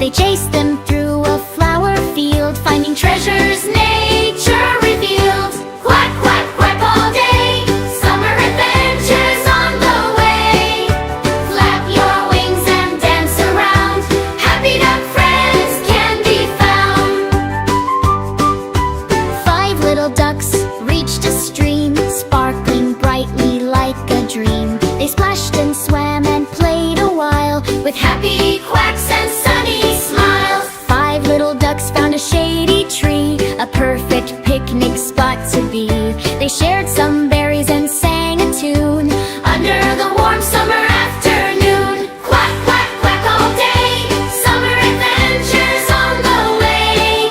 They chased them through a flower field, finding treasures nature revealed. Quack, quack, quack all day, summer adventures on the way. Flap your wings and dance around, happy duck friends can be found. 5 little ducks reached a stream, sparkling brightly like a dream. They splashed and swam and played a while, with happy quacks and sunny smiles. 5 little ducks found a shady tree, a perfect picnic spot to be. They shared some berries and sang a tune under the warm summer afternoon. Quack, quack, quack all day, summer adventures on the way.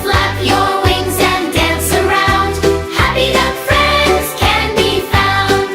Flap your wings and dance around, happy duck friends can be found.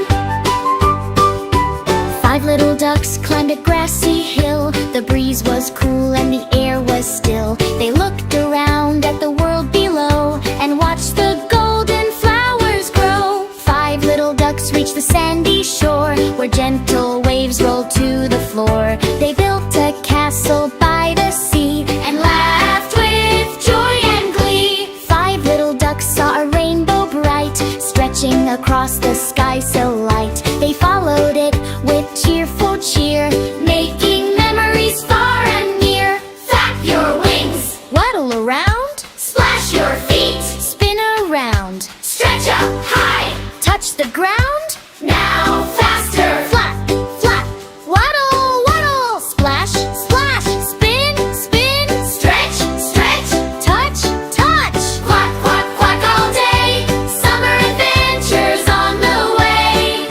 5 little ducks climbed a grassy hill. The breeze was cool and the air was still. They looked around at the world below and watched the golden flowers grow. 5 little ducks reached the sandy shore, where gentle waves rolled to the floor. They built a castle by the sea and laughed with joy and glee. 5 little ducks saw a rainbow bright, stretching across the sky so light. They followed it with cheerful cheer, making memories far and near. Flap your wings, waddle around, splash your feet, spin around, stretch up high, touch the ground. Now faster, flap, flap, waddle, waddle, splash, splash, spin, spin, stretch, stretch, touch, touch. Quack, quack, quack all day, summer adventures on the way.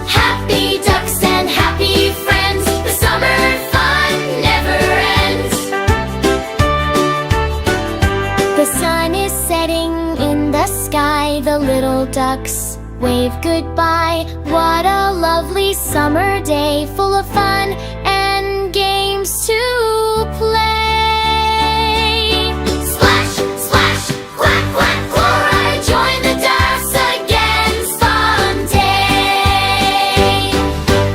Happy ducks and happy friends, the summer fun never ends. The sun is setting in the sky, the little ducks wave goodbye. What a lovely summer day, full